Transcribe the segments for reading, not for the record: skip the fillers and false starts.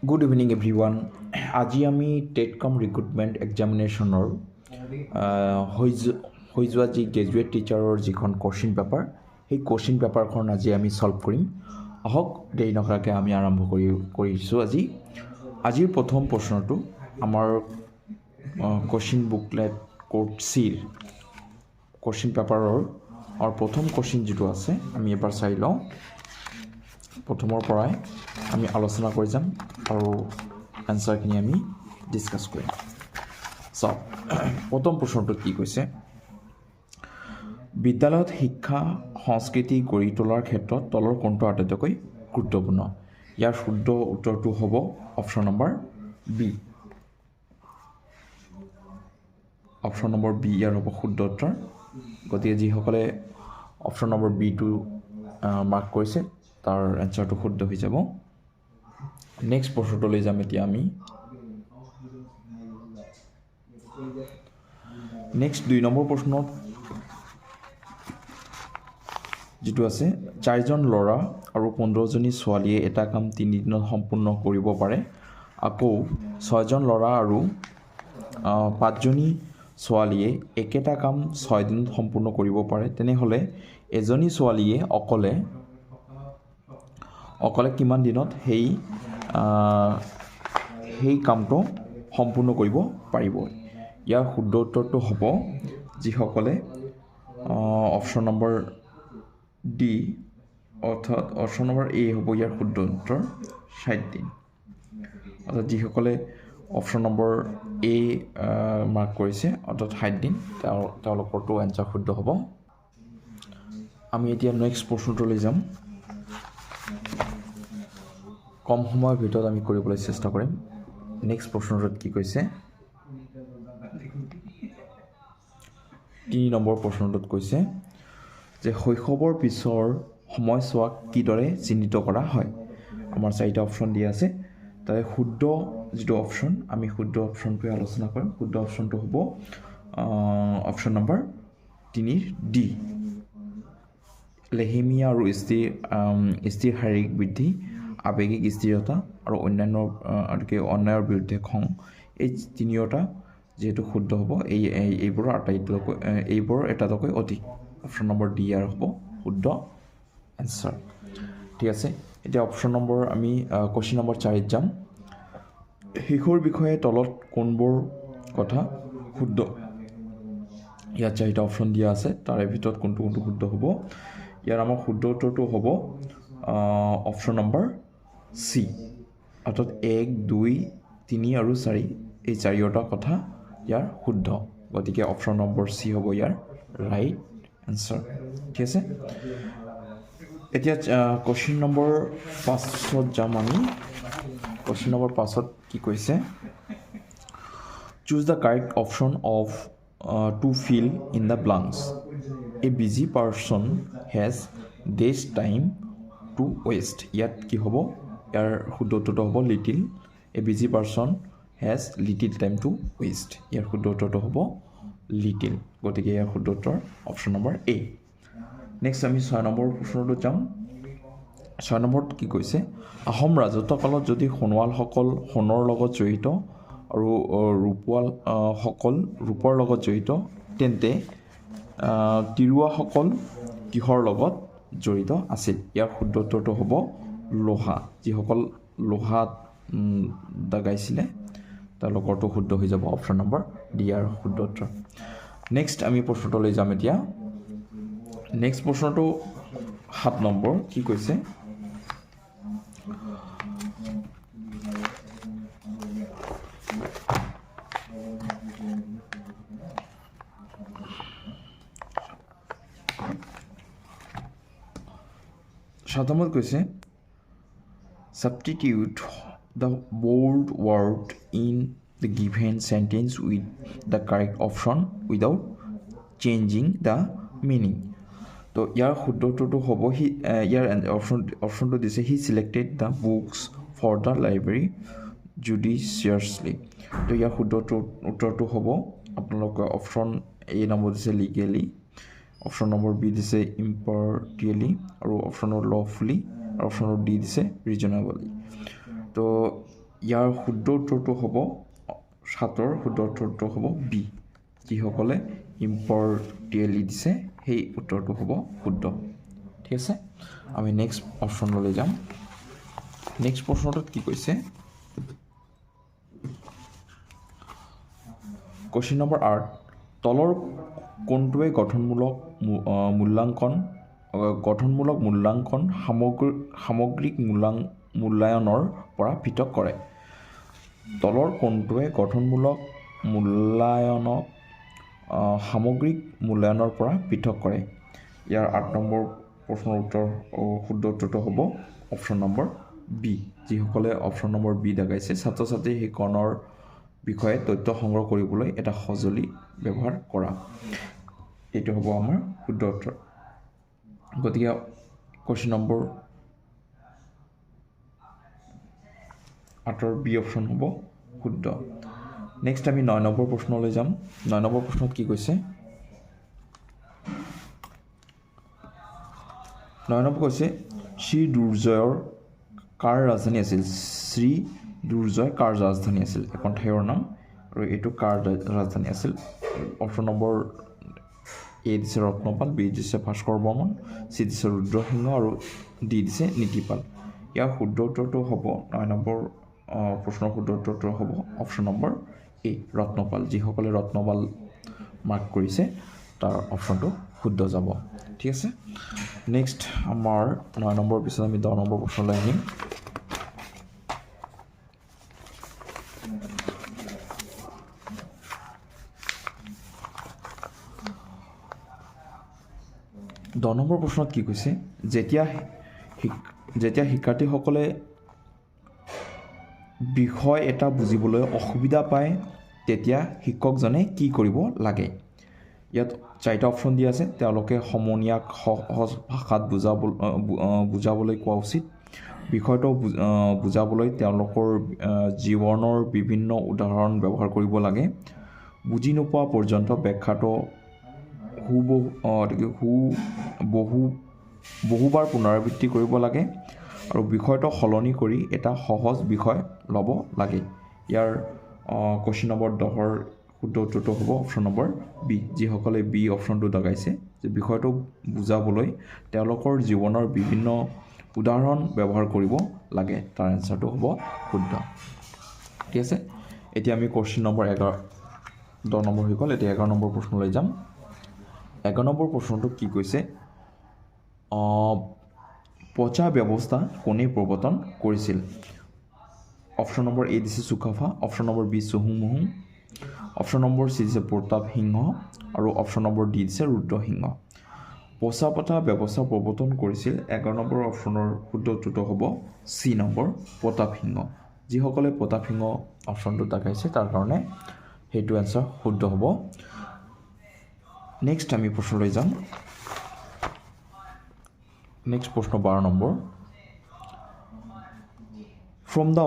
Good evening everyone. আজি আমি টেটকম recruitment এক্সামিনেশ্যনৰ হৈ যোৱা যি গ্ৰেজুৱেট টিচাৰৰ যিখন কুৱেশ্যন পেপাৰ, সেই কুৱেশ্যন পেপাৰখন আজি আমি চল্ভ কৰিম। আহক দেৰি নকৰাকৈ আমি আৰম্ভ কৰিছোঁ। আজিৰ প্ৰথম প্ৰশ্নটো আমাৰ কুৱেশ্যন বুকলেট কোড চিৰ কুৱেশ্যন পেপাৰৰ প্ৰথম কুৱেশ্যন যিটো আছে আমি এবাৰ চাই লওঁ। প্ৰথমৰ পৰাই আমি আলোচনা কৰি যাম আৰু এনচাৰখিনি আমি ডিছকাছ কৰিম। চাওক, প্ৰথম প্ৰশ্নটো কি কৈছে, বিদ্যালয়ত শিক্ষা সংস্কৃতি গঢ়ি তোলাৰ ক্ষেত্ৰত তলৰ কোনটো আটাইতকৈ গুৰুত্বপূৰ্ণ? ইয়াৰ শুদ্ধ উত্তৰটো হ'ব option number B. Option number B ইয়াৰ হ'ব শুদ্ধ উত্তৰ। গতিকে যিসকলে অপশ্যন নম্বৰ বিটো মাৰ্ক কৰিছে তাৰ এনচাৰটো শুদ্ধ হৈ যাব। নেক্সট প্ৰশ্নটোলৈ যাম এতিয়া আমি। নেক্সট 2 নম্বৰ প্ৰশ্নত যিটো আছে, 4জন ল'ৰা আৰু 15জনী ছোৱালীয়ে এটা কাম 3 দিনত সম্পূৰ্ণ কৰিব পাৰে। আকৌ 6জন ল'ৰা আৰু 5জনী ছোৱালীয়ে একেটা কাম 6 দিনত সম্পূৰ্ণ কৰিব পাৰে। তেনেহ'লে এজনী ছোৱালীয়ে অকলে কিমান দিনত সেই কামটো সম্পূৰ্ণ কৰিব পাৰিব? ইয়াৰ শুদ্ধ উত্তৰটো হ'ব যিসকলে অপশ্যন নম্বৰ ডি অৰ্থাৎ অপশ্যন নম্বৰ এ হ'ব ইয়াৰ শুদ্ধ উত্তৰ, 60 দিন। অৰ্থাৎ যিসকলে অপশ্যন নম্বৰ এ মাৰ্ক কৰিছে অৰ্থাৎ 60 দিন, তেওঁলোকৰটো এনচাৰ শুদ্ধ হ'ব। আমি এতিয়া নেক্সট প্ৰশ্নটোলৈ যাম। কম সময়ৰ ভিতৰত আমি কৰিবলৈ চেষ্টা কৰিম। নেক্সট প্ৰশ্নটোত কি কৈছে, 3 নম্বৰ প্ৰশ্নটোত কৈছে যে শৈশৱৰ পিছৰ সময়ছোৱাক কিদৰে চিহ্নিত কৰা হয়? আমাৰ 4টা অপশ্যন দিয়া আছে। তাৰে শুদ্ধ যিটো অপশ্যন, আমি শুদ্ধ অপশ্যনটোৱে আলোচনা কৰিম। শুদ্ধ অপশ্যনটো হ'ব অপশ্যন নম্বৰ 3 ডি। লেহেমীয়া আৰু স্থিৰ শাৰীৰিক বৃদ্ধি, আৱেগিক স্থিৰতা আৰু অন্যায়ৰ বিৰুদ্ধে খং, এই তিনিওটা যিহেতু শুদ্ধ হ'ব, এইবোৰৰ এটাতকৈ অধিক। অপশ্যন নম্বৰ ডি ইয়াৰ হ'ব শুদ্ধ এনচাৰ। ঠিক আছে, এতিয়া অপশ্যন নম্বৰ আমি কুৱেশ্যন নম্বৰ 4ত যাম। শিশুৰ বিষয়ে তলত কোনবোৰ কথা শুদ্ধ? ইয়াত 4টা অপশ্যন দিয়া আছে, তাৰে ভিতৰত কোনটো শুদ্ধ হ'ব? ইয়াৰ আমাৰ শুদ্ধ উত্তৰটো হ'ব অপশ্যন নম্বৰ চি, অৰ্থাৎ 1, 2, 3 আৰু 4, এই 4টা কথা ইয়াৰ শুদ্ধ। গতিকে অপশ্যন নম্বৰ চি হ'ব ইয়াৰ ৰাইট এনচাৰ। ঠিক আছে, এতিয়া কুৱেশ্যন নম্বৰ 5ত যাম আমি। কুৱেশ্যন নম্বৰ 5ত কি কৈছে, choose the correct option to fill in the blanks. A busy person has days time to waste. ইয়াত কি হ'ব? ইয়াৰ শুদ্ধ উত্তৰটো হ'ব little. A busy person has little time to waste. ইয়াৰ শুদ্ধ উত্তৰটো হ'ব লিটিল। গতিকে ইয়াৰ শুদ্ধ উত্তৰ অপশ্যন নম্বৰ এ। নেক্সট আমি 6 নম্বৰ প্ৰশ্নটোত যাম। 6 নম্বৰত কি কৈছে, আহোম ৰাজত্বকালত যদি সোণোৱালসকল সোণৰ লগত জড়িত আৰু ৰূপোৱালসকল ৰূপৰ লগত জড়িত, তেন্তে তিৰুৱাসকল কিহৰ লগত জড়িত আছিল? ইয়াৰ শুদ্ধ উত্তৰটো হ'ব লোহা। যিসকল লোহাত দাগাইছিলে তেওঁলোকৰটো শুদ্ধ হৈ যাব অপশ্যন নম্বৰ ডি ইয়াৰ শুদ্ধ উত্তৰ। নেক্সট আমি প্ৰশ্নটোলৈ যাম এতিয়া। নেক্সট প্ৰশ্নটো 7 নম্বৰ কি কৈছে, কৈছে substitute the bold word in the given sentence with the correct option without changing the meaning. তো ইয়াৰ শুদ্ধ উত্তৰটো হ'ব ইয়াৰ অপশ্যনটো দিছে, he selected the books for the library judiciously. তো ইয়াৰ শুদ্ধ উত্তৰটো হ'ব আপোনালোকে অপশ্যন এ নম্বৰ দিছে লিগেলি, অপশ্যন নম্বৰ বি দিছে ইম্পাৰ্টিয়েলি আৰু অপশ্যন নম্বৰ লফুলি আৰু অপশ্যন নম্বৰ ডি দিছে ৰিজনেবলি তো ইয়াৰ শুদ্ধ উত্তৰটো হ'ব 7ৰ শুদ্ধ উত্তৰটো হ'ব বি যিসকলে ইম্পৰ্টিয়েলি দিছে সেই উত্তৰটো হ'ব শুদ্ধ ঠিক আছে আমি নেক্সট অপশ্যনলৈ যাম নেক্সট প্ৰশ্নটোত কি কৈছে কোৱেশ্চন নম্বৰ 8 তলৰ কোনটোৱে গঠনমূলক মূল্যাংকন সামগ্ৰিক মূল্যায়নৰ পৰা পৃথক কৰে তলৰ কোনটোৱে গঠনমূলক মূল্যায়নক সামগ্ৰিক মূল্যায়নৰ পৰা পৃথক কৰে ইয়াৰ 8 নম্বৰ প্ৰশ্নৰ উত্তৰ শুদ্ধ উত্তৰটো হ'ব অপশ্যন নম্বৰ বি যিসকলে অপশ্যন নম্বৰ বি দেখাইছে ছাত্ৰ ছাত্ৰী শিক্ষণৰ বিষয়ে তথ্য সংগ্ৰহ কৰিবলৈ এটা সঁজুলি ব্যৱহাৰ কৰা এইটো হ'ব আমাৰ শুদ্ধ উত্তৰ গতিকে কোৱেশ্চন নম্বৰ 8ৰ বি অপশ্যন হ'ব শুদ্ধ নেক্সট আমি 9 নম্বৰ প্ৰশ্নলৈ যাম 9 নম্বৰ প্ৰশ্নত কি কৈছে 9 নম্বৰ কৈছে শ্ৰী দুৰ্জয়ৰ কাৰ ৰাজধানী আছিল শ্ৰী দুৰ্জয় কাৰ ৰাজধানী আছিল এখন ঠাইৰ নাম আৰু এইটো কাৰ ৰাজধানী আছিল অপশ্যন নম্বৰ এ দিছে ৰত্নপাল বি দিছে ভাস্কৰ বৰ্মন চি দিছে ৰুদ্ৰসিংহ আৰু ডি দিছে নীতিপাল ইয়াৰ শুদ্ধ উত্তৰটো হ'ব 9 নম্বৰ প্ৰশ্নৰ শুদ্ধ উত্তৰটো হ'ব অপশ্যন নম্বৰ এ ৰত্নপাল যিসকলে ৰত্নপাল মাৰ্ক কৰিছে তাৰ অপশ্যনটো শুদ্ধ যাব ঠিক আছে নেক্সট আমাৰ 9 নম্বৰ পিছত আমি 10 নম্বৰ প্ৰশ্নলৈ আহিম দহ নম্বৰ প্ৰশ্নত কি কৈছে যেতিয়া শিক্ষাৰ্থীসকলে বিষয় এটা বুজিবলৈ অসুবিধা পায় তেতিয়া শিক্ষকজনে কি কৰিব লাগে ইয়াত 4টা অপশ্যন দিয়া আছে তেওঁলোকে সমনীয়াক সহজ ভাষাত বুজাবলৈ কোৱা উচিত বিষয়টো বুজাবলৈ তেওঁলোকৰ জীৱনৰ বিভিন্ন উদাহৰণ ব্যৱহাৰ কৰিব লাগে বুজি নোপোৱা পৰ্যন্ত ব্যাখ্যাটো বহুবাৰ পুনৰাবৃত্তি কৰিব লাগে আৰু বিষয়টো সলনি কৰি এটা সহজ বিষয় ল'ব লাগে ইয়াৰ কোৱেশ্চন নম্বৰ 10ৰ শুদ্ধ উত্তৰটো হ'ব অপশ্যন নম্বৰ বি যিসকলে বি অপশ্যনটো লগাইছে যে বিষয়টো বুজাবলৈ তেওঁলোকৰ জীৱনৰ বিভিন্ন উদাহৰণ ব্যৱহাৰ কৰিব লাগে তাৰ এনচাৰটো হ'ব শুদ্ধ ঠিক আছে এতিয়া আমি কোৱেশ্চন নম্বৰ 10 নম্বৰ হৈ গ'ল এতিয়া 11 নম্বৰ প্ৰশ্নলৈ যাম 11 নম্বৰ প্ৰশ্নটো কি কৈছে পচা ব্যৱস্থা কোনে প্ৰৱৰ্তন কৰিছিল অপশ্যন নম্বৰ এ দিছে চুকাফা অপশ্যন নম্বৰ বি চুহুংমুহুং অপশ্যন নম্বৰ চি দিছে প্ৰতাপ সিংহ আৰু অপশ্যন নম্বৰ ডি দিছে ৰুদ্ৰসিংহ পচা ব্যৱস্থা প্ৰৱৰ্তন কৰিছিল 11 নম্বৰ অপশ্যনৰ শুদ্ধ উত্তৰটো হ'ব চি নম্বৰ প্ৰতাপ সিংহ যিসকলে প্ৰতাপ সিংহ অপশ্যনটো দেখাইছে তাৰ কাৰণে সেইটো এনচাৰ শুদ্ধ হ'ব নেক্সট আমি প্ৰশ্নলৈ যাম নেক্সট প্ৰশ্ন 12 number from the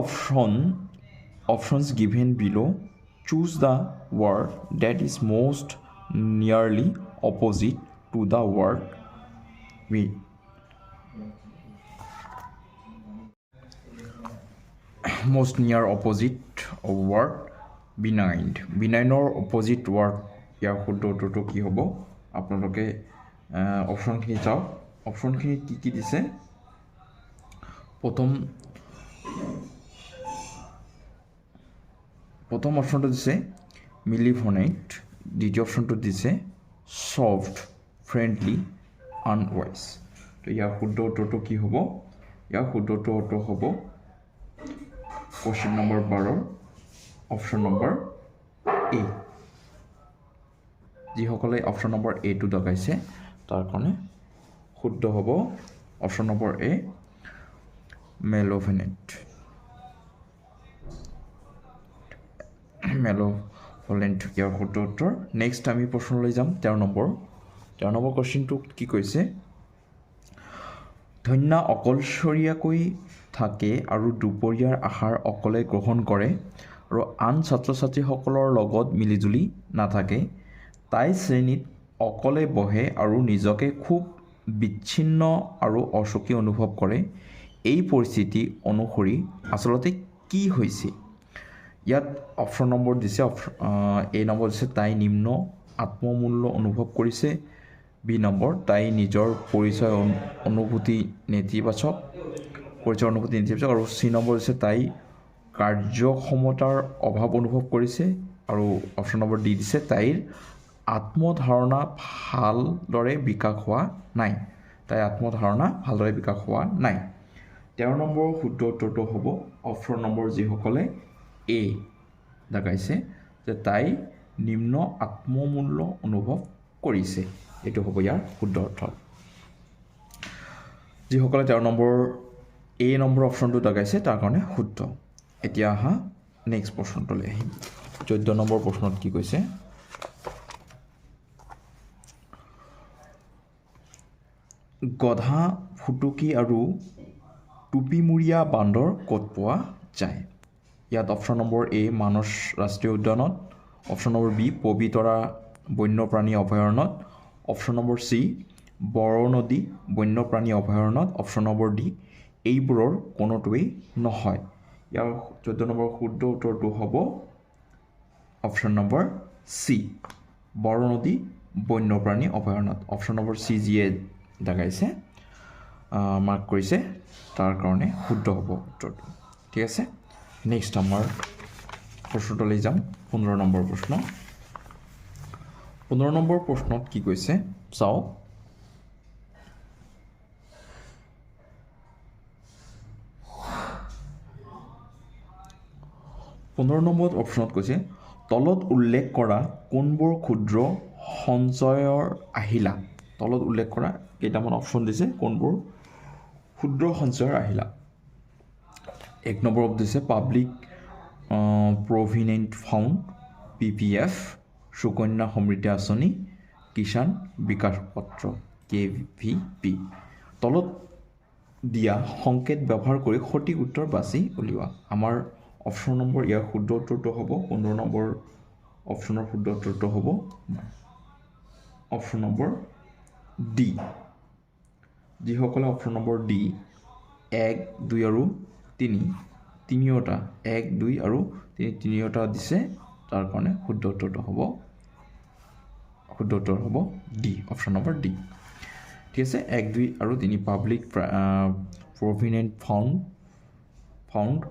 options given below choose the word that is most nearly opposite to the word we most near opposite word benign or opposite word ইয়াৰ শুদ্ধ উত্তৰটো কি হ'ব আপোনালোকে অপশ্যনখিনি চাওক অপশ্যনখিনিত কি দিছে প্ৰথম অপশ্যনটো দিছে মিলিফনেট দ্বিতীয় অপশ্যনটো দিছে সফ্ট ফ্ৰেণ্ডলি আনৱাইজ তো ইয়াৰ শুদ্ধ উত্তৰটো কি হ'ব ইয়াৰ শুদ্ধ উত্তৰটো হ'ব কোৱেশ্চন নম্বৰ 12 অপশ্যন নম্বৰ এ যিসকলে অপশ্যন নম্বৰ এটো লগাইছে তাৰ কাৰণে শুদ্ধ হ'ব অপশ্যন নম্বৰ এ মেলোফনেট ইয়াৰ শুদ্ধ উত্তৰ নেক্সট আমি প্ৰশ্নলৈ যাম 13 নম্বৰ কুৱেশ্যনটো কি কৈছে ধন্যা অকলশৰীয়াকৈ থাকে আৰু দুপৰীয়াৰ আহাৰ অকলে গ্ৰহণ কৰে আৰু আন ছাত্ৰ ছাত্ৰীসকলৰ লগত মিলিজুলি নাথাকে তাই শ্ৰেণীত অকলে বহে আৰু নিজকে খুব বিচ্ছিন্ন আৰু অসুখী অনুভৱ কৰে এই পৰিস্থিতি অনুসৰি আচলতে কি হৈছে ইয়াত অপশ্যন নম্বৰ দিছে এ নম্বৰ দিছে তাই নিম্ন আত্মমূল্য অনুভৱ কৰিছে বি নম্বৰ তাই নিজৰ পৰিচয় অনুভূতি নেতিবাচক আৰু চি নম্বৰ দিছে তাই কাৰ্যক্ষমতাৰ অভাৱ অনুভৱ কৰিছে আৰু অপশ্যন নম্বৰ ডি দিছে তাইৰ আত্মধাৰণা ভালদৰে বিকাশ হোৱা নাই 13 নম্বৰৰ শুদ্ধ উত্তৰটো হ'ব অপশ্যন নম্বৰ যিসকলে এ দেখাইছে যে তাই নিম্ন আত্মমূল্য অনুভৱ কৰিছে এইটো হ'ব ইয়াৰ শুদ্ধ অৰ্থ যিসকলে 13 নম্বৰ এ নম্বৰ অপশ্যনটো দেখাইছে তাৰ কাৰণে শুদ্ধ এতিয়া আহা নেক্সট প্ৰশ্নটোলৈ আহিম 14 নম্বৰ প্ৰশ্নত কি কৈছে গধা ফুটুকি আৰু টুপিমূৰীয়া বান্দৰ ক'ত পোৱা যায় ইয়াত অপশ্যন নম্বৰ এ মানস ৰাষ্ট্ৰীয় উদ্যানত অপশ্যন নম্বৰ বি পবিতৰা বন্যপ্ৰাণী অভয়াৰণ্যত অপশ্যন নম্বৰ চি বৰনদী বন্যপ্ৰাণী অভয়াৰণ্যত অপশ্যন নম্বৰ ডি এইবোৰৰ কোনোটোৱেই নহয় ইয়াৰ 14 নম্বৰ শুদ্ধ উত্তৰটো হ'ব অপশ্যন নম্বৰ চি বৰনদী বন্যপ্ৰাণী অভয়াৰণ্যত অপশ্যন নম্বৰ চি যিয়ে দেখাইছে মাৰ্ক কৰিছে তাৰ কাৰণে শুদ্ধ হ'ব উত্তৰটো ঠিক আছে নেক্সট আমাৰ প্ৰশ্নটোলৈ যাম 15 নম্বৰ প্ৰশ্ন 15 নম্বৰ প্ৰশ্নত কি কৈছে চাওক 15 নম্বৰ অপশ্যনত কৈছে তলত উল্লেখ কৰা কোনবোৰ ক্ষুদ্ৰ সঞ্চয়ৰ আহিলা তলত উল্লেখ কৰা কেইটামান অপশ্যন দিছে কোনবোৰ ক্ষুদ্ৰ সঞ্চয়ৰ আহিলা 1 নম্বৰত দিছে public provident fund PPF Sukanya Samriddhi আঁচনি কিষাণ বিকাশ পত্ৰ KVP তলত দিয়া সংকেত ব্যৱহাৰ কৰি সঠিক উত্তৰ বাছি উলিওৱা আমাৰ অপশ্যন নম্বৰ ইয়াৰ শুদ্ধ উত্তৰটো হ'ব 15 নম্বৰ অপশ্যনৰ শুদ্ধ উত্তৰটো হ'ব অপশ্যন নম্বৰ ডি যিসকলে অপশ্যন নম্বৰ ডি 1 2 আৰু 3 তিনিওটা 1 2 আৰু 3 তিনিওটা দিছে তাৰ কাৰণে শুদ্ধ উত্তৰটো হ'ব ডি অপশ্যন নম্বৰ ডি ঠিক আছে 1 2 আৰু 3 পাব্লিক প্ৰভিডেণ্ট ফাণ্ড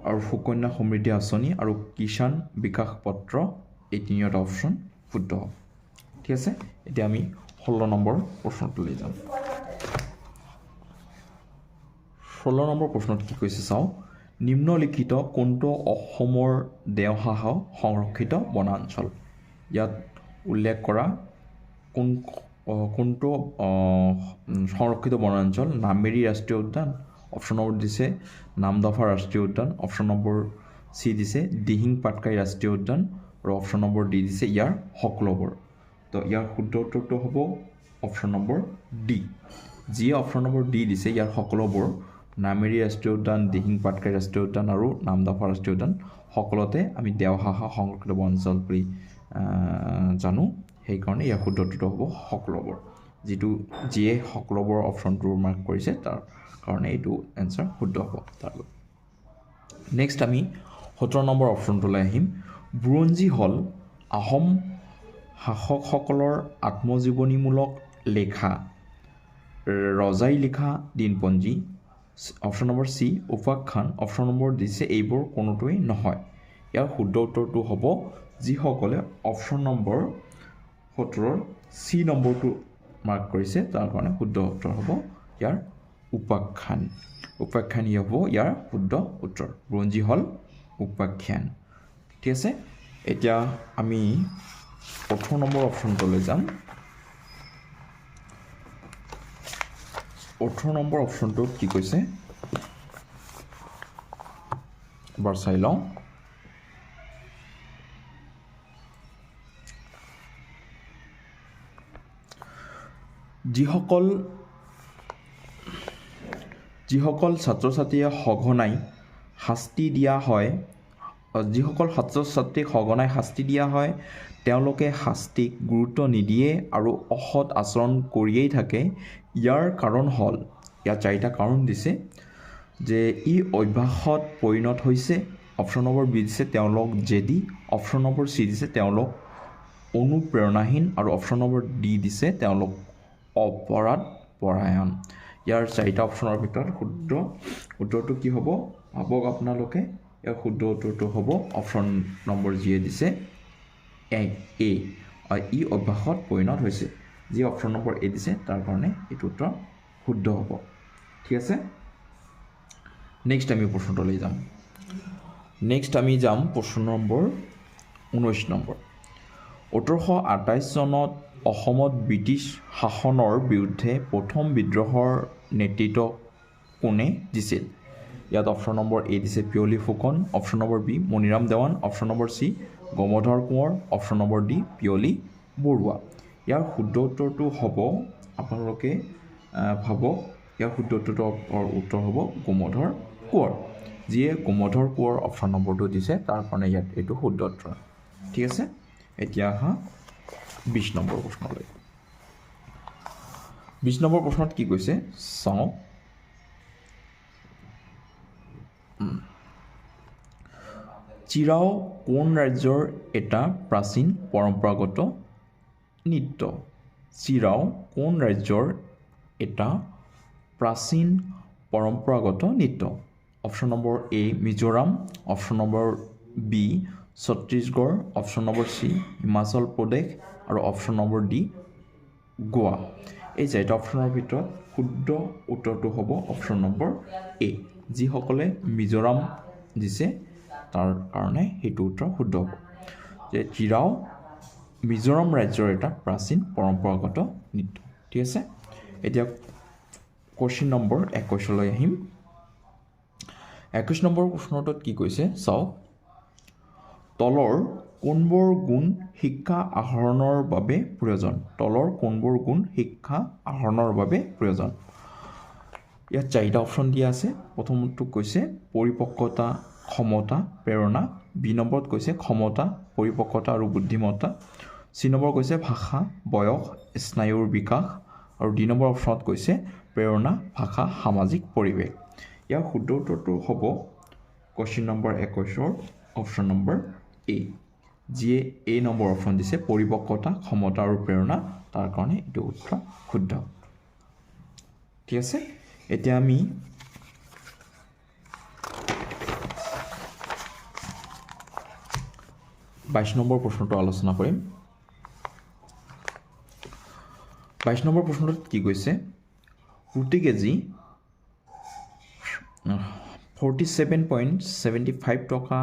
আৰু সুকন্যা সমৃদ্ধি আঁচনি আৰু কিষাণ বিকাশ পত্ৰ এই তিনিওটা অপশ্যন শুদ্ধ হ'ব ঠিক আছে এতিয়া আমি 16 নম্বৰ প্ৰশ্নটোলৈ যাম 16 নম্বৰ প্ৰশ্নত কি কৈছে চাওঁ নিম্নলিখিত কোনটো অসমৰ দেওহাঁহ সংৰক্ষিত বনাঞ্চল ইয়াত উল্লেখ কৰা কোনটো সংৰক্ষিত বনাঞ্চল নামেৰি ৰাষ্ট্ৰীয় উদ্যান অপশ্যন নম্বৰ দিছে নামদফা ৰাষ্ট্ৰীয় উদ্যান অপশ্যন নম্বৰ চি দিছে দিহিং পাটকাই ৰাষ্ট্ৰীয় উদ্যান আৰু অপশ্যন নম্বৰ ডি দিছে ইয়াৰ সকলোবোৰ তো ইয়াৰ শুদ্ধ উত্তৰটো হ'ব অপশ্যন নম্বৰ ডি যিয়ে অপশ্যন নম্বৰ ডি দিছে ইয়াৰ সকলোবোৰ নামেৰি ৰাষ্ট্ৰীয় উদ্যান দিহিং পাটকাই ৰাষ্ট্ৰীয় উদ্যান আৰু নামদফা ৰাষ্ট্ৰীয় উদ্যান সকলোতে আমি দেওহাঁহ সংৰক্ষিত বনাঞ্চল বুলি জানো সেইকাৰণে ইয়াৰ শুদ্ধ উত্তৰটো হ'ব সকলোবোৰ যিয়ে সকলোবোৰ অপশ্যনটো মাৰ্ক কৰিছে তাৰ কাৰণে এইটো এনচাৰ শুদ্ধ হ'ব তাৰ নেক্সট আমি 17 নম্বৰ অপশ্যনটোলৈ আহিম বুৰঞ্জী হ'ল আহোম শাসকসকলৰ আত্মজীৱনীমূলক লেখা ৰজাই লিখা দিনপঞ্জী অপশ্যন নম্বৰ চি উপাখ্যান অপশ্যন নম্বৰ দিছে এইবোৰ কোনোটোৱেই নহয় ইয়াৰ শুদ্ধ উত্তৰটো হ'ব যিসকলে অপশ্যন নম্বৰ 17 চি নম্বৰটো মাৰ্ক কৰিছে তাৰ কাৰণে শুদ্ধ উত্তৰ হ'ব ইয়াৰ উপাখ্যান হ'ব ইয়াৰ শুদ্ধ উত্তৰ বুৰঞ্জী হ'ল উপাখ্যান ঠিক আছে এতিয়া আমি 18 নম্বৰ অপশ্যনটোলৈ যাম 18 নম্বৰ অপশ্যনটোত কি কৈছে এবাৰ চাই লওঁ যিসকল ছাত্ৰ ছাত্ৰীয়ে সঘনাই শাস্তি দিয়া হয় যিসকল ছাত্ৰ ছাত্ৰীক সঘনাই শাস্তি দিয়া হয় তেওঁলোকে শাস্তিক গুৰুত্ব নিদিয়ে আৰু অসৎ আচৰণ কৰিয়েই থাকে ইয়াৰ কাৰণ হ'ল ইয়াত 4টা কাৰণ দিছে যে ই অভ্যাসত পৰিণত হৈছে অপশ্যন নম্বৰ বি দিছে তেওঁলোক জেদি অপশ্যন নম্বৰ চি দিছে তেওঁলোক অনুপ্ৰেৰণাহীন আৰু অপশ্যন নম্বৰ ডি দিছে তেওঁলোক অপৰাধ পৰায়ণ ইয়াৰ চাৰিটা অপশ্যনৰ ভিতৰত শুদ্ধ উত্তৰটো কি হ'ব ভাবক আপোনালোকে ইয়াৰ শুদ্ধ উত্তৰটো হ'ব অপশ্যন নম্বৰ যিয়ে দিছে এ ই অভ্যাসত পৰিণত হৈছে যি অপশ্যন নম্বৰ এ দিছে তাৰ কাৰণে এইটো উত্তৰ শুদ্ধ হ'ব ঠিক আছে নেক্সট আমি প্ৰশ্নটোলৈ যাম নেক্সট আমি যাম প্ৰশ্ন নম্বৰ 19 নম্বৰ 1828 চনত অসমত ব্ৰিটিছ শাসনৰ বিৰুদ্ধে প্ৰথম বিদ্ৰোহৰ নেতৃত্ব কোনে দিছিল ইয়াত অপশ্যন নম্বৰ এ দিছে Piyoli Phukan option number B Maniram Dewan option number C Gomdhar Konwar option number D Piyoli Barua ইয়াৰ শুদ্ধ উত্তৰটো হ'ব আপোনালোকে ভাবক ইয়াৰ শুদ্ধ উত্তৰ হ'ব গমধৰ কোঁৱৰ যিয়ে গমধৰ কোঁৱৰ অপশ্যন নম্বৰটো দিছে তাৰ কাৰণে ইয়াত এইটো শুদ্ধ উত্তৰ ঠিক আছে এতিয়া আহা 20 নম্বৰ প্ৰশ্নলৈ 20 নম্বৰ প্ৰশ্নত কি কৈছে চাওঁ চিৰাও কোন ৰাজ্যৰ এটা প্ৰাচীন পৰম্পৰাগত নৃত্য চিৰাও কোন ৰাজ্যৰ এটা প্ৰাচীন পৰম্পৰাগত নৃত্য option number A Mizoram option number B Chhattisgarh option number C Himachal Pradesh আৰু অপশ্যন নম্বৰ ডি গোৱা এই চাৰিটা অপশ্যনৰ ভিতৰত শুদ্ধ উত্তৰটো হ'ব অপশ্যন নম্বৰ এ যিসকলে মিজোৰাম দিছে তাৰ কাৰণে সেইটো উত্তৰ শুদ্ধ হ'ব যে চিৰাও মিজোৰাম ৰাজ্যৰ এটা প্ৰাচীন পৰম্পৰাগত নৃত্য ঠিক আছে এতিয়া কুৱেশ্যন নম্বৰ 21লৈ আহিম 21 নম্বৰ প্ৰশ্নটোত কি কৈছে চাওক তলৰ কোনবোৰ গুণ শিক্ষা আহৰণৰ বাবে প্ৰয়োজন তলৰ কোনবোৰ গুণ শিক্ষা আহৰণৰ বাবে প্ৰয়োজন ইয়াত চাৰিটা অপশ্যন দিয়া আছে প্ৰথমটো কৈছে পৰিপক্কতা ক্ষমতা প্ৰেৰণা বি নম্বৰত কৈছে ক্ষমতা পৰিপক্কতা আৰু বুদ্ধিমত্তা চি নম্বৰ কৈছে ভাষা বয়স স্নায়ুৰ বিকাশ আৰু ডি নম্বৰ অপশ্যনত কৈছে প্ৰেৰণা ভাষা সামাজিক পৰিৱেশ ইয়াৰ শুদ্ধ উত্তৰটো হ'ব কুৱেশ্যন নম্বৰ 21ৰ অপশ্যন নম্বৰ এ যিয়ে এ নম্বৰ অপশ্যন দিছে পৰিপক্কতা ক্ষমতা আৰু প্ৰেৰণা তাৰ কাৰণে এইটো উত্তৰ শুদ্ধ ঠিক আছে এতিয়া আমি 22 নম্বৰ প্ৰশ্নটো আলোচনা কৰিম 22 নম্বৰ প্ৰশ্নটোত কি কৈছে প্ৰতি কেজি 47.75 টকা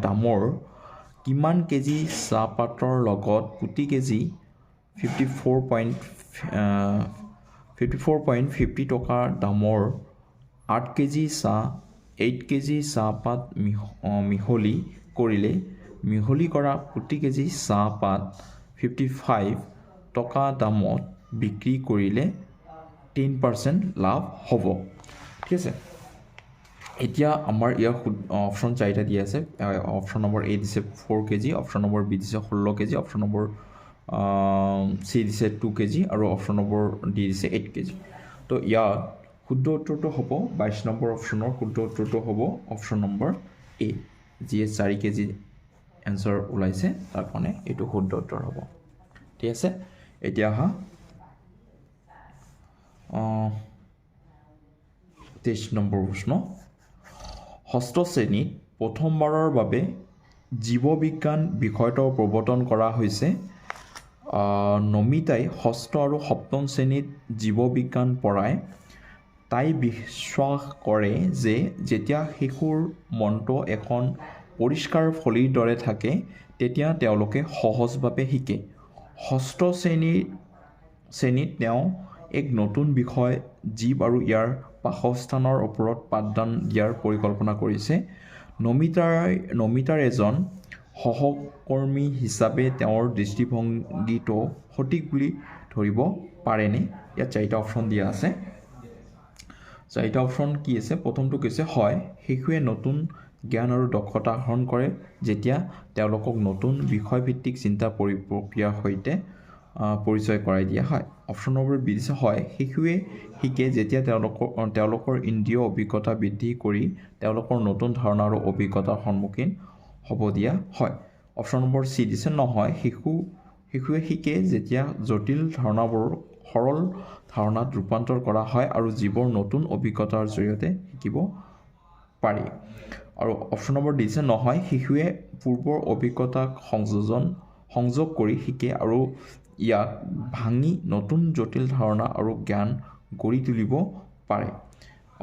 দামৰ কিমান কেজি চাহপাতৰ লগত প্ৰতি কেজি 54.50 টকা দামৰ 8 কেজি চাহ 8 কেজি চাহপাত মিহলি কৰিলে মিহলি কৰা প্ৰতি কেজি চাহপাত 55 টকা দামত বিক্ৰী কৰিলে 10% লাভ হ'ব ঠিক আছে এতিয়া আমাৰ ইয়াৰ অপশ্যন চাৰিটা দিয়া আছে অপশ্যন নম্বৰ এ দিছে 4 কেজি অপশ্যন নম্বৰ বি দিছে 16 কেজি অপশ্যন নম্বৰ চি দিছে 2 কেজি আৰু অপশ্যন নম্বৰ ডি দিছে 8 কেজি তো ইয়াত শুদ্ধ উত্তৰটো হ'ব 22 নম্বৰ অপশ্যনৰ শুদ্ধ উত্তৰটো হ'ব অপশ্যন নম্বৰ এ যিয়ে 4 কেজি এনচাৰ ওলাইছে তাৰ কাৰণে এইটো শুদ্ধ উত্তৰ হ'ব ঠিক আছে এতিয়া আহা 23 নম্বৰ প্ৰশ্ন ষষ্ঠ শ্ৰেণীত প্ৰথমবাৰৰ বাবে জীৱবিজ্ঞান বিষয়টো প্ৰৱৰ্তন কৰা হৈছে নমিতাই ষষ্ঠ আৰু সপ্তম শ্ৰেণীত জীৱবিজ্ঞান পঢ়ায় তাই বিশ্বাস কৰে যে যেতিয়া শিশুৰ মনটো এখন পৰিষ্কাৰ ফলিৰ দৰে থাকে তেতিয়া তেওঁলোকে সহজভাৱে শিকে ষষ্ঠ শ্ৰেণীত তেওঁ এক নতুন বিষয় জীৱ আৰু ইয়াৰ বাসস্থানৰ ওপৰত পাঠদান দিয়াৰ পৰিকল্পনা কৰিছে নমিতাৰ এজন সহকৰ্মী হিচাপে তেওঁৰ দৃষ্টিভংগীটো সঠিক বুলি ধৰিব পাৰেনে ইয়াত চাৰিটা অপশ্যন দিয়া আছে চাৰিটা অপশ্যন কি আছে প্ৰথমটো কৈছে হয় শিশুৱে নতুন জ্ঞান আৰু দক্ষতা আহৰণ কৰে যেতিয়া তেওঁলোকক নতুন বিষয়ভিত্তিক চিন্তা প্ৰক্ৰিয়াৰ সৈতে পৰিচয় কৰাই দিয়া হয় অপশ্যন নম্বৰ বি দিছে হয় শিশুৱে শিকে যেতিয়া তেওঁলোকৰ ইন্দ্ৰিয় অভিজ্ঞতা বৃদ্ধি কৰি তেওঁলোকৰ নতুন ধাৰণা আৰু অভিজ্ঞতাৰ সন্মুখীন হ'ব দিয়া হয় অপশ্যন নম্বৰ চি দিছে নহয় শিশুৱে শিকে যেতিয়া জটিল ধাৰণাবোৰ সৰল ধাৰণাত ৰূপান্তৰ কৰা হয় আৰু যিবোৰ নতুন অভিজ্ঞতাৰ জৰিয়তে শিকিব পাৰি আৰু অপশ্যন নম্বৰ দিছে নহয় শিশুৱে পূৰ্বৰ অভিজ্ঞতাক সংযোগ কৰি শিকে আৰু ইয়াক ভাঙি নতুন জটিল ধাৰণা আৰু জ্ঞান গঢ়ি তুলিব পাৰে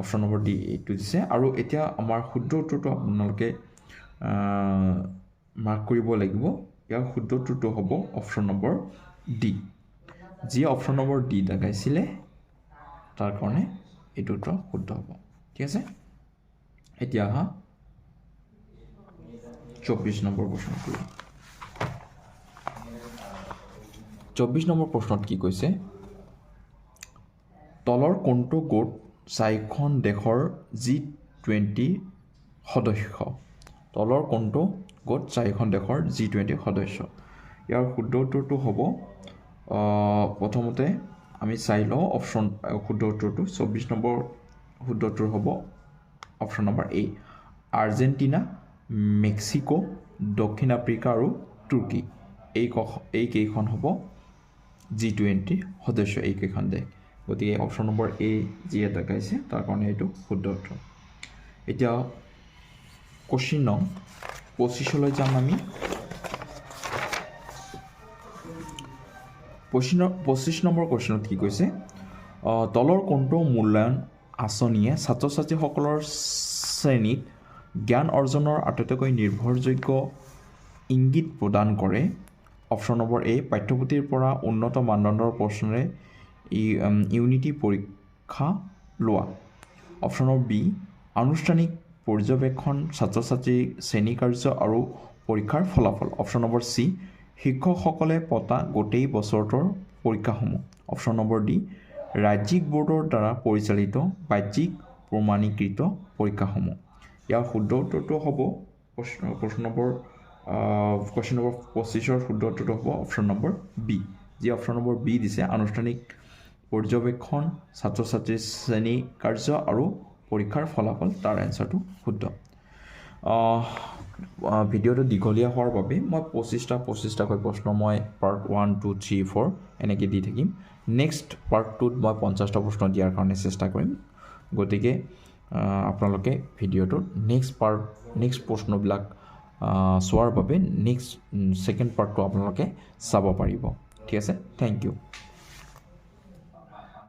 অপশ্যন নম্বৰ ডি এইটো দিছে আৰু এতিয়া আমাৰ শুদ্ধ উত্তৰটো আপোনালোকে মাৰ্ক কৰিব লাগিব ইয়াৰ শুদ্ধ উত্তৰটো হ'ব অপশ্যন নম্বৰ ডি যি অপশ্যন নম্বৰ ডি দেখাইছিলে তাৰ কাৰণে এইটো উত্তৰ শুদ্ধ হ'ব ঠিক আছে এতিয়া আহা 24 নম্বৰ প্ৰশ্নটো 24 নম্বৰ প্ৰশ্নত কি কৈছে তলৰ কোনটো গোট 4খন দেশৰ G20 সদস্য তলৰ কোনটো গোট 4খন দেশৰ G20 সদস্য ইয়াৰ শুদ্ধ উত্তৰটো হ'ব প্ৰথমতে আমি চাই লওঁ অপশ্যন শুদ্ধ উত্তৰটো 24 নম্বৰ শুদ্ধ উত্তৰ হ'ব অপশ্যন নম্বৰ এ আৰ্জেণ্টিনা মেক্সিকো দক্ষিণ আফ্ৰিকা আৰু তুৰ্কী এই কেইখন হ'ব G20 সদস্য এই কেইখন দেশ গতিকে অপশ্যন নম্বৰ এ যিয়ে দেখাইছে তাৰ কাৰণে এইটো শুদ্ধ উত্তৰ এতিয়া কোৱেশ্চন নং 25লৈ যাম আমি 25 নম্বৰ কোৱেশ্চনত কি কৈছে তলৰ কোনটো মূল্যায়ন আঁচনিয়ে ছাত্ৰ ছাত্ৰীসকলৰ শ্ৰেণীত জ্ঞান অৰ্জনৰ আটাইতকৈ নিৰ্ভৰযোগ্য ইংগিত প্ৰদান কৰে অপশ্যন নম্বৰ এ পাঠ্যপুথিৰ পৰা উন্নত মানদণ্ডৰ প্ৰশ্নৰে ইউনিটি পৰীক্ষা লোৱা অপশ্যন নম্বৰ বি আনুষ্ঠানিক পৰ্যবেক্ষণ ছাত্ৰ ছাত্ৰীৰ শ্ৰেণী কাৰ্য আৰু পৰীক্ষাৰ ফলাফল অপশ্যন নম্বৰ চি শিক্ষকসকলে পতা গোটেই বছৰটোৰ পৰীক্ষাসমূহ অপশ্যন নম্বৰ ডি ৰাজ্যিক বোৰ্ডৰ দ্বাৰা পৰিচালিত বাহ্যিক প্ৰমাণীকৃত পৰীক্ষাসমূহ ইয়াৰ শুদ্ধ উত্তৰটো হ'ব কুৱেশ্যন নম্বৰ 25ৰ শুদ্ধ উত্তৰটো হ'ব অপশ্যন নম্বৰ বি যি অপশ্যন নম্বৰ বি দিছে আনুষ্ঠানিক পৰ্যবেক্ষণ ছাত্ৰ ছাত্ৰীৰ শ্ৰেণী কাৰ্য আৰু পৰীক্ষাৰ ফলাফল তাৰ এনচাৰটো শুদ্ধ ভিডিঅ'টো দীঘলীয়া হোৱাৰ বাবে মই 25টাকৈ প্ৰশ্ন মই পাৰ্ট 1 2 3 4 এনেকৈ দি থাকিম নেক্সট পাৰ্ট 2ত মই 50টা প্ৰশ্ন দিয়াৰ কাৰণে চেষ্টা কৰিম গতিকে আপোনালোকে ভিডিঅ'টোত নেক্সট প্ৰশ্নবিলাক চোৱাৰ বাবে নেক্সট ছেকেণ্ড পাৰ্টটো আপোনালোকে চাব পাৰিব ঠিক আছে থেংক ইউ